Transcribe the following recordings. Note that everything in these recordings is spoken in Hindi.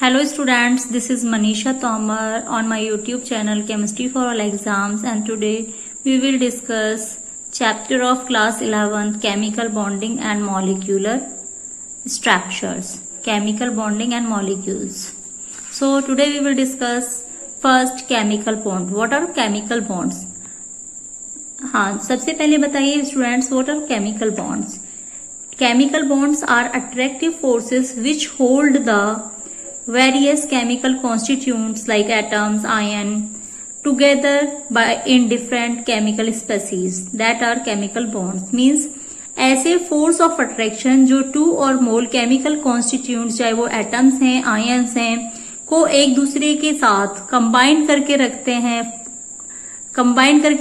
Hello students, this is Manisha Tomar on my YouTube channel Chemistry for All Exams, and today we will discuss chapter of class 11th Chemical Bonding and Molecular Structures. Chemical Bonding and Molecules. So today we will discuss first chemical bond. What are chemical bonds? हाँ, सबसे पहले बताइए students, what are chemical bonds? Chemical bonds are attractive forces which hold the various chemical constituents like atoms, ion together in different chemical species. That are chemical bonds. Means ऐसे force of attraction जो टू और मोल chemical constituents, चाहे वो atoms हैं, ions हैं, को एक दूसरे के साथ कंबाइन करके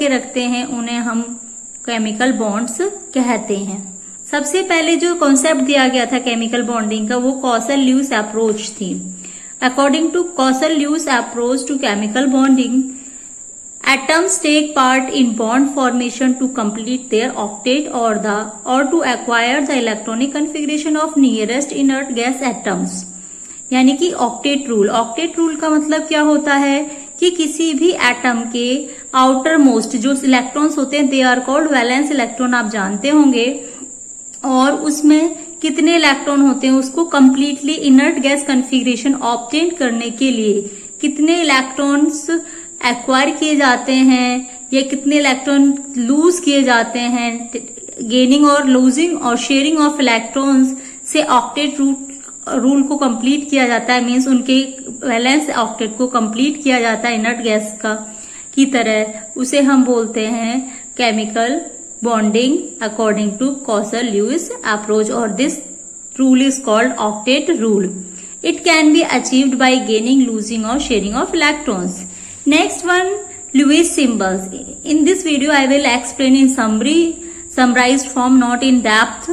रखते हैं, उन्हें हम केमिकल बॉन्ड्स कहते हैं. सबसे पहले जो कॉन्सेप्ट दिया गया था केमिकल बॉन्डिंग का, वो कॉसल-ल्यूइस अप्रोच थी. According to Kossel Lewis approach to chemical bonding, atoms take part in bond formation to complete their octet or to acquire the electronic configuration of nearest inert gas atoms. यानी कि ऑक्टेट रूल. ऑक्टेट रूल का मतलब क्या होता है कि किसी भी एटम के आउटर मोस्ट जो इलेक्ट्रॉन्स होते हैं, they are called valence electron, आप जानते होंगे. और उसमें कितने इलेक्ट्रॉन होते हैं, उसको completely inert gas configuration obtain करने के लिए कितने इलेक्ट्रॉन्स एक्वायर किए जाते हैं या कितने इलेक्ट्रॉन लूज किए जाते हैं. गेनिंग और लूजिंग और शेयरिंग ऑफ इलेक्ट्रॉन्स से ऑक्टेट रूल को कंप्लीट किया जाता है. मीन्स उनके वैलेंस ऑक्टेट को कंप्लीट किया जाता है इनर्ट गैस का की तरह. उसे हम बोलते हैं chemical bonding according to Kosel-Lewis approach, or this rule is called octet rule. It can be achieved by gaining, losing or sharing of electrons. Next one, Lewis symbols. In this video I will explain in summarized form, not in depth.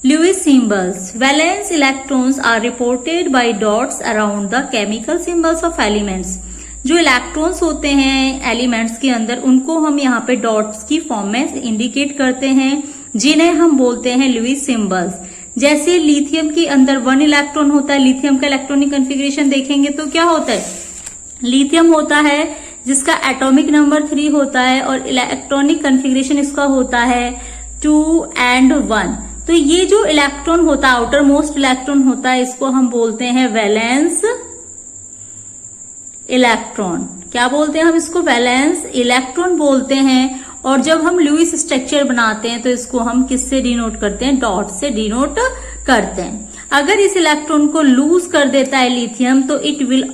Lewis symbols. Valence electrons are reported by dots around the chemical symbols of elements. जो इलेक्ट्रॉन्स होते हैं एलिमेंट्स के अंदर, उनको हम यहाँ पे डॉट्स की फॉर्म में इंडिकेट करते हैं, जिन्हें हम बोलते हैं लुईस सिंबल्स. जैसे लिथियम के अंदर 1 इलेक्ट्रॉन होता है. लिथियम का इलेक्ट्रॉनिक कॉन्फ़िगरेशन देखेंगे तो क्या होता है, लिथियम होता है जिसका एटॉमिक नंबर 3 होता है और इलेक्ट्रॉनिक कॉन्फ़िगरेशन इसका होता है 2 and 1. तो ये जो इलेक्ट्रॉन होता है, आउटर मोस्ट इलेक्ट्रॉन होता है, इसको हम बोलते हैं वैलेंस इलेक्ट्रॉन. क्या बोलते हैं हम इसको? वैलेंस इलेक्ट्रॉन बोलते हैं. और जब हम लुईस स्ट्रक्चर बनाते हैं तो इसको हम किससे डिनोट करते हैं? डॉट से डिनोट करते हैं. अगर इस इलेक्ट्रॉन को लूज कर देता है लिथियम, तो it will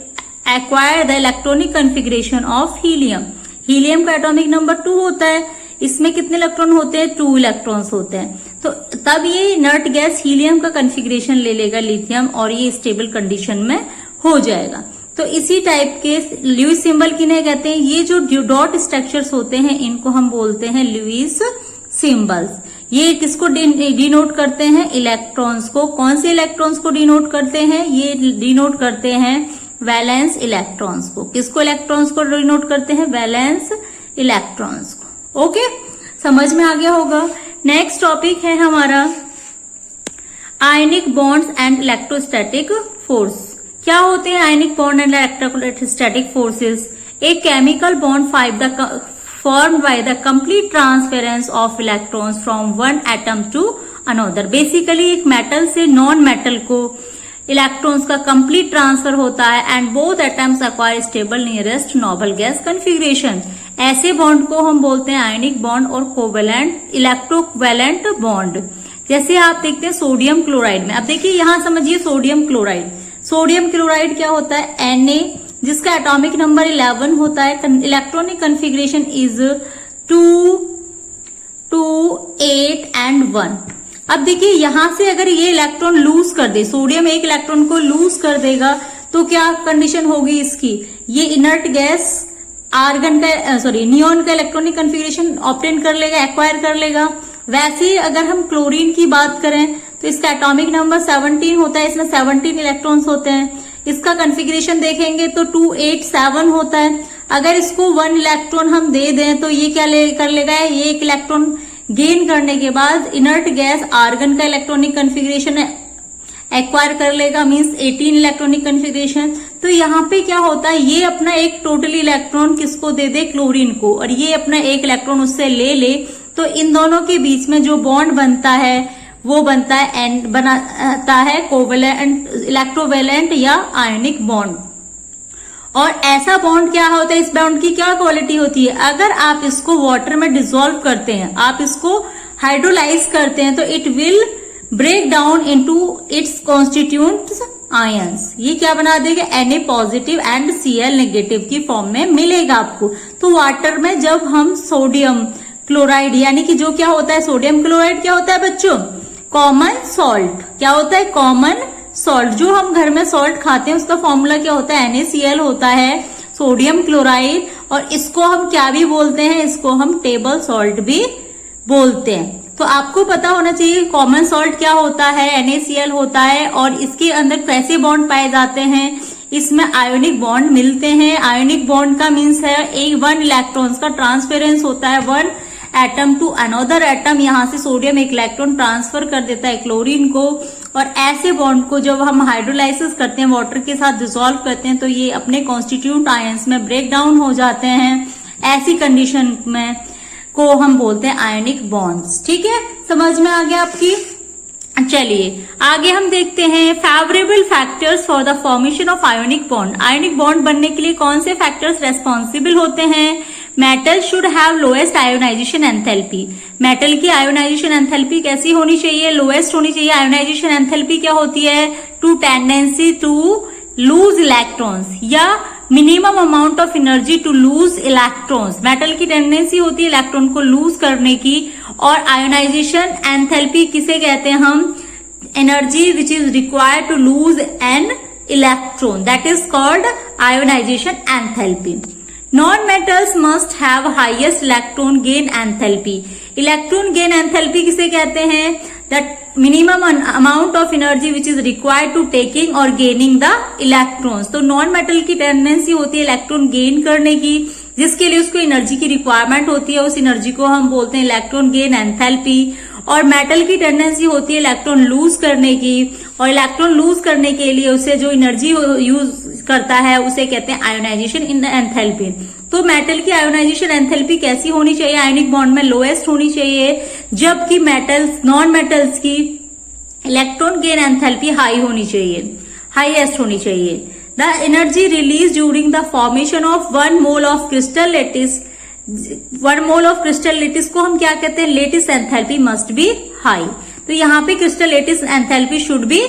acquire the electronic configuration of helium. Helium का एटॉमिक नंबर 2 होता है. इसमें कितने इलेक्ट्रॉन होते हैं? 2 इलेक्ट्रॉन्स होते हैं. तो तब ये इनर्ट गैस हीलियम का कॉन्फ़िगरेशन ले लेगा लिथियम, और ये स्टेबल कंडीशन में हो जाएगा. तो इसी टाइप के लुईस सिंबल किन्हें कहते हैं? ये जो डॉट स्ट्रक्चर्स होते हैं, इनको हम बोलते हैं लुईस सिंबल्स. ये किसको डिनोट करते हैं? इलेक्ट्रॉन्स को. कौन से इलेक्ट्रॉन्स को डिनोट करते हैं? ये डिनोट करते हैं वैलेंस इलेक्ट्रॉन्स को. किसको? इलेक्ट्रॉन्स को डिनोट करते हैं? वैलेंस इलेक्ट्रॉन्स को. ओके, समझ में आ गया होगा. नेक्स्ट टॉपिक है हमारा आयनिक बॉन्ड्स एंड इलेक्ट्रोस्टैटिक फोर्स. क्या होते हैं ionic bond and electrostatic forces? A chemical bond formed by the complete transference of electrons from one atom to another. Basically एक मेटल से नॉन मेटल को इलेक्ट्रॉन्स का कंप्लीट ट्रांसफर होता है, and both atoms acquire stable nearest noble gas configuration. ऐसे बॉन्ड को हम बोलते हैं आयनिक बॉन्ड और कोवेलेंट इलेक्ट्रोवैलेंट बॉन्ड. जैसे आप देखते हैं सोडियम क्लोराइड में. अब देखिए यहां समझिए सोडियम क्लोराइड. सोडियम क्लोराइड क्या होता है? Na, जिसका एटॉमिक नंबर 11 होता है. Electronic configuration is 2, 2, 8 and 1. अब देखिए यहां से अगर ये इलेक्ट्रॉन लूज कर दे, सोडियम एक इलेक्ट्रॉन को लूज कर देगा, तो क्या कंडीशन होगी इसकी? ये इनर्ट गैस नियोन का इलेक्ट्रॉनिक कॉन्फ़िगरेशन ऑब्टेन कर लेगा, एक्वायर कर लेगा. वैसे ही अगर हम क्लोरीन की बात करें तो इसका एटॉमिक नंबर 17 होता है. इसमें 17 इलेक्ट्रॉन्स होते हैं. इसका कॉन्फ़िगरेशन देखेंगे तो 2, 8, 7 होता है. अगर इसको 1 इलेक्ट्रॉन हम दे दें तो ये क्या कर लेगा? ये एक इलेक्ट्रॉन गेन करने के बाद इनर्ट गैस आर्गन का इलेक्ट्रॉनिक कॉन्फ़िगरेशन एक्वायर कर लेगा, मीन्स 18 इलेक्ट्रॉनिक कन्फिग्रेशन। तो यहाँ पे क्या होता है, ये अपना एक टोटल इलेक्ट्रॉन किसको दे दे, क्लोरीन को, और ये अपना एक इलेक्ट्रॉन उससे ले ले, तो इन दोनों के बीच में जो बॉन्ड बनता है वो बनता है कोवेलेंट, इलेक्ट्रोवेलेंट या आयनिक बॉन्ड। और ऐसा बॉन्ड क्या होता है, इस बॉन्ड की क्या क्वालिटी होती है, अगर आप इसको वाटर में डिसॉल्व करते हैं, आप इसको हाइड्रोलाइज करते हैं, तो it will break down into its constituents ions. ये क्या बना देगा, Na positive and Cl negative की फॉर्म में मिलेगा आपको। तो वाटर में जब हम सोडियम क्लोराइड, यानी कि जो क्या होता है, सोडियम क्लोराइड क्या होता है बच्चों, कॉमन सॉल्ट। क्या होता है, कॉमन सॉल्ट। जो हम घर में सॉल्ट खाते हैं उसका फॉर्मूला क्या होता है, NaCl होता है, सोडियम क्लोराइड। और इसको हम क्या भी बोलते हैं, इसको हम टेबल सॉल्ट भी बोलते हैं। तो आपको पता होना चाहिए कॉमन सॉल्ट क्या होता है, NaCl होता है, और इसके अंदर कैसे बॉन्ड पाए जाते हैं, इसमें आयोनिक बॉन्ड मिलते हैं। आयोनिक बॉन्ड का मीन्स है एक 1 इलेक्ट्रॉन्स का ट्रांसफेरेंस होता है, 1 एटम टू अनदर एटम। यहां से सोडियम एक इलेक्ट्रॉन ट्रांसफर कर देता है क्लोरीन को, और ऐसे बॉन्ड को जब हम हाइड्रोलाइसिस करते हैं, वाटर के साथ डिसॉल्व करते हैं, तो ये अपने कॉन्स्टिट्यूएंट आयंस में ब्रेक डाउन हो जाते हैं। ऐसी कंडीशन में को हम बोलते हैं आयनिक बॉन्ड्स। ठीक है, समझ में आ गया आपकी। चलिए आगे हम देखते हैं favourable factors for the formation of ionic bond. Ionic bond बनने के लिए कौन से फैक्टर्स रेस्पॉन्सिबल होते हैं, metal should have lowest ionisation enthalpy. Metal की आयोनाइजेशन एंथैल्पी कैसी होनी चाहिए, लोएस्ट होनी चाहिए। आयोनाइजेशन एंथैल्पी क्या होती है, to tendency to lose electrons या minimum amount of energy to lose electrons. Metal की टेंडेंसी होती है इलेक्ट्रॉन को लूज करने की। और आयोनाइजेशन एंथैल्पी किसे कहते हैं हम, energy which is required to lose an electron, that is called ionisation enthalpy. Non-metals must have highest electron gain enthalpy. Electron gain enthalpy किसे कहते हैं, that minimum amount of energy which is required to taking or gaining the electrons. तो नॉन मेटल की टेंडेंसी होती है इलेक्ट्रॉन गेन करने की, जिसके लिए उसको एनर्जी की रिक्वायरमेंट होती है, उस एनर्जी को हम बोलते हैं इलेक्ट्रॉन गेन एंथैल्पी। और मेटल की टेंडेंसी होती है इलेक्ट्रॉन लूज करने की, और इलेक्ट्रॉन लूज करने के लिए उसे जो एनर्जी यूज करता है उसे कहते हैं आयोनाइजेशन इन एंथैल्पी। तो मेटल की आयोनाइजेशन एंथैल्पी कैसी होनी चाहिए, आयोनिक बॉन्ड में लोएस्ट होनी चाहिए, जबकि मेटल्स नॉन मेटल्स की इलेक्ट्रॉन गेन एंथैल्पी हाई होनी चाहिए, हाईएस्ट होनी चाहिए। The energy release during the formation of 1 mole of crystal lattice, 1 mole of crystal lattice को हम क्या कहते हैं, lattice enthalpy must be high. तो यहाँ पे crystal lattice enthalpy should be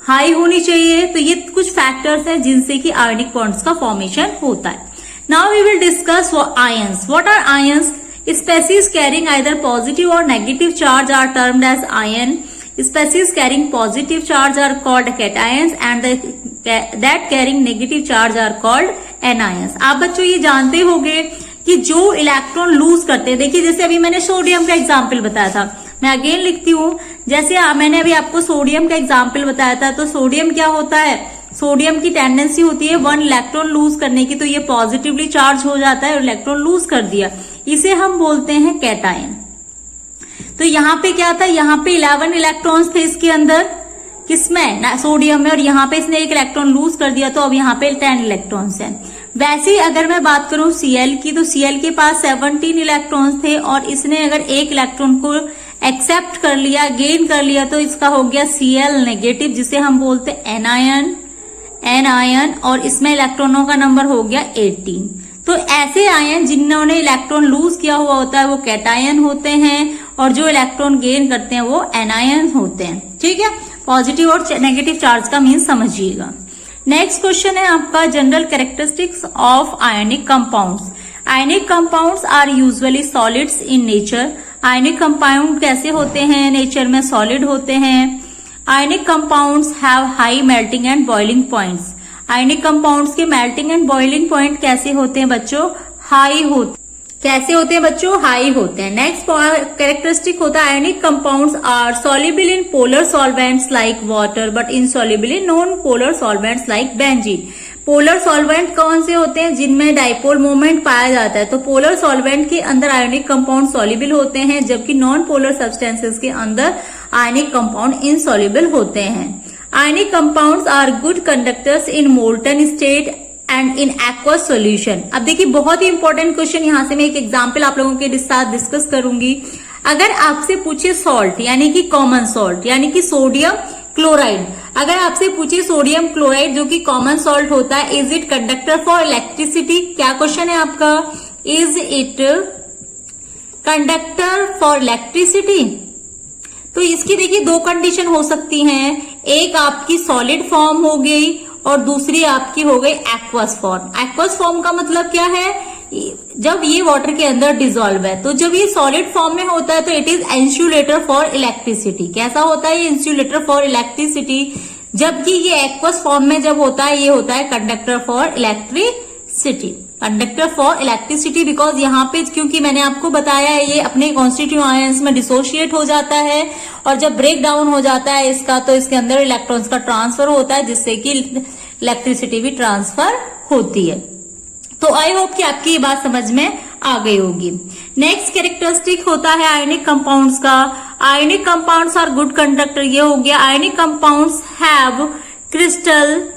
high होनी चाहिए। तो ये कुछ फैक्टर्स हैं जिनसे कि आयोनिक बॉन्ड्स का फॉर्मेशन होता है। Now we will discuss ions. What are ions, species carrying either positive और negative charge are termed as ion. Species carrying positive charge are called cations and that carrying negative charge are called anions. आप बच्चों ये जानते होंगे कि जो इलेक्ट्रॉन लूज करते हैं, देखिए जैसे अभी मैंने सोडियम का एग्जाम्पल बताया था, मैं अगेन लिखती हूँ, जैसे मैंने अभी आपको सोडियम का एग्जाम्पल बताया था, तो सोडियम क्या होता है, सोडियम की टेंडेंसी होती है 1 इलेक्ट्रॉन लूज करने की, तो ये पॉजिटिवली चार्ज हो जाता है और इलेक्ट्रॉन लूज कर दिया, इसे हम बोलते हैं कैटायन। तो यहाँ पे क्या था, यहाँ पे 11 इलेक्ट्रॉन्स थे इसके अंदर, किसमें ना, सोडियम में, और यहाँ पे इसने एक इलेक्ट्रॉन लूज कर दिया, तो अब यहाँ पे 10 इलेक्ट्रॉन्स हैं। वैसे ही अगर मैं बात करूं Cl की, तो Cl के पास 17 इलेक्ट्रॉन्स थे और इसने अगर एक इलेक्ट्रॉन को एक्सेप्ट कर लिया, गेन कर लिया, तो इसका हो गया Cl नेगेटिव, जिसे हम बोलते हैं एनायन, और इसमें इलेक्ट्रॉनों का नंबर हो गया 18। तो ऐसे आयन जिन्होंने इलेक्ट्रॉन लूज किया हुआ होता है वो कैटायन होते हैं, और जो इलेक्ट्रॉन गेन करते हैं वो एनायन होते हैं। ठीक है, पॉजिटिव और नेगेटिव चार्ज का मीन्स समझिएगा। नेक्स्ट क्वेश्चन है आपका, general characteristics of ionic compounds. Ionic compounds are usually solids in nature. Ionic compound कैसे होते हैं, नेचर में सॉलिड होते हैं। Ionic compounds have high melting and boiling points. Ionic compounds के मेल्टिंग एंड बॉइलिंग पॉइंट कैसे होते हैं बच्चों, हाई होते, कैसे होते हैं बच्चों, हाई होते हैं। नेक्स्ट कैरेक्टरिस्टिक होता है, ionic compounds are soluble in polar solvents like water but insoluble in non polar solvents like benzene. Polar solvent कौन से होते हैं, जिनमें डाइपोल मोमेंट पाया जाता है, तो पोलर सॉल्वेंट के अंदर आयोनिक कंपाउंड सॉल्युबल होते हैं, जबकि नॉन पोलर सब्सटेंसेस के अंदर आयनिक कंपाउंड इनसॉल्युबल होते हैं। Ionic compounds are good conductors in molten state and in aqueous solution. अब देखिए बहुत ही इंपॉर्टेंट क्वेश्चन, यहां से मैं एक एग्जाम्पल आप लोगों के साथ डिस्कस करूंगी। अगर आपसे पूछे सॉल्ट यानी कि कॉमन सॉल्ट यानी कि सोडियम क्लोराइड, अगर आपसे पूछे सोडियम क्लोराइड जो कि कॉमन सॉल्ट होता है, is it conductor for electricity? क्या क्वेश्चन है आपका? Is it conductor for electricity? तो इसकी देखिए दो कंडीशन हो सकती हैं, एक आपकी सॉलिड फॉर्म हो गई और दूसरी आपकी हो गई एक्वस फॉर्म। एक्वस फॉर्म का मतलब क्या है? जब ये वाटर के अंदर डिसॉल्व है, तो जब ये सॉलिड फॉर्म में होता है तो it is insulator for electricity. कैसा होता है ये? Insulator for electricity. जबकि ये एक्वस फॉर्म में जब होता है, ये होता है conductor for electricity. Conductor for electricity because यहाँ पे क्योंकि मैंने आपको बताया है ये अपने कॉन्स्टिट्यूएंट आयंस में डिसोशिएट हो जाता है और जब ब्रेक डाउन हो जाता है इसका तो इसके अंदर इलेक्ट्रॉन्स का ट्रांसफर होता है जिससे कि इलेक्ट्रिसिटी भी ट्रांसफर होती है। तो आई होप कि आपकी ये बात समझ में आ गई होगी। नेक्स्ट कैरेक्टरिस्टिक होता है आयनिक कंपाउंड्स का। Ionic compounds are good conductor, ये हो गया। Ionic compounds have crystal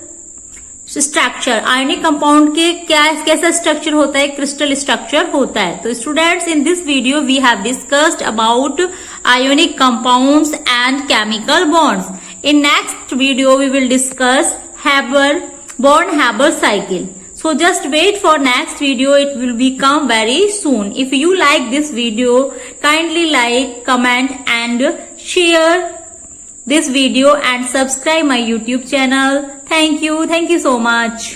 structure. Ionic compound के कैसा स्ट्रक्चर होता है? क्रिस्टल स्ट्रक्चर होता है। तो students, in this video we have discussed about ionic compounds and chemical bonds. In next video we will discuss Born-Haber cycle. So just wait for next video, it will become very soon. If you like this video, kindly like, comment and share this video and subscribe my YouTube channel. Thank you so much.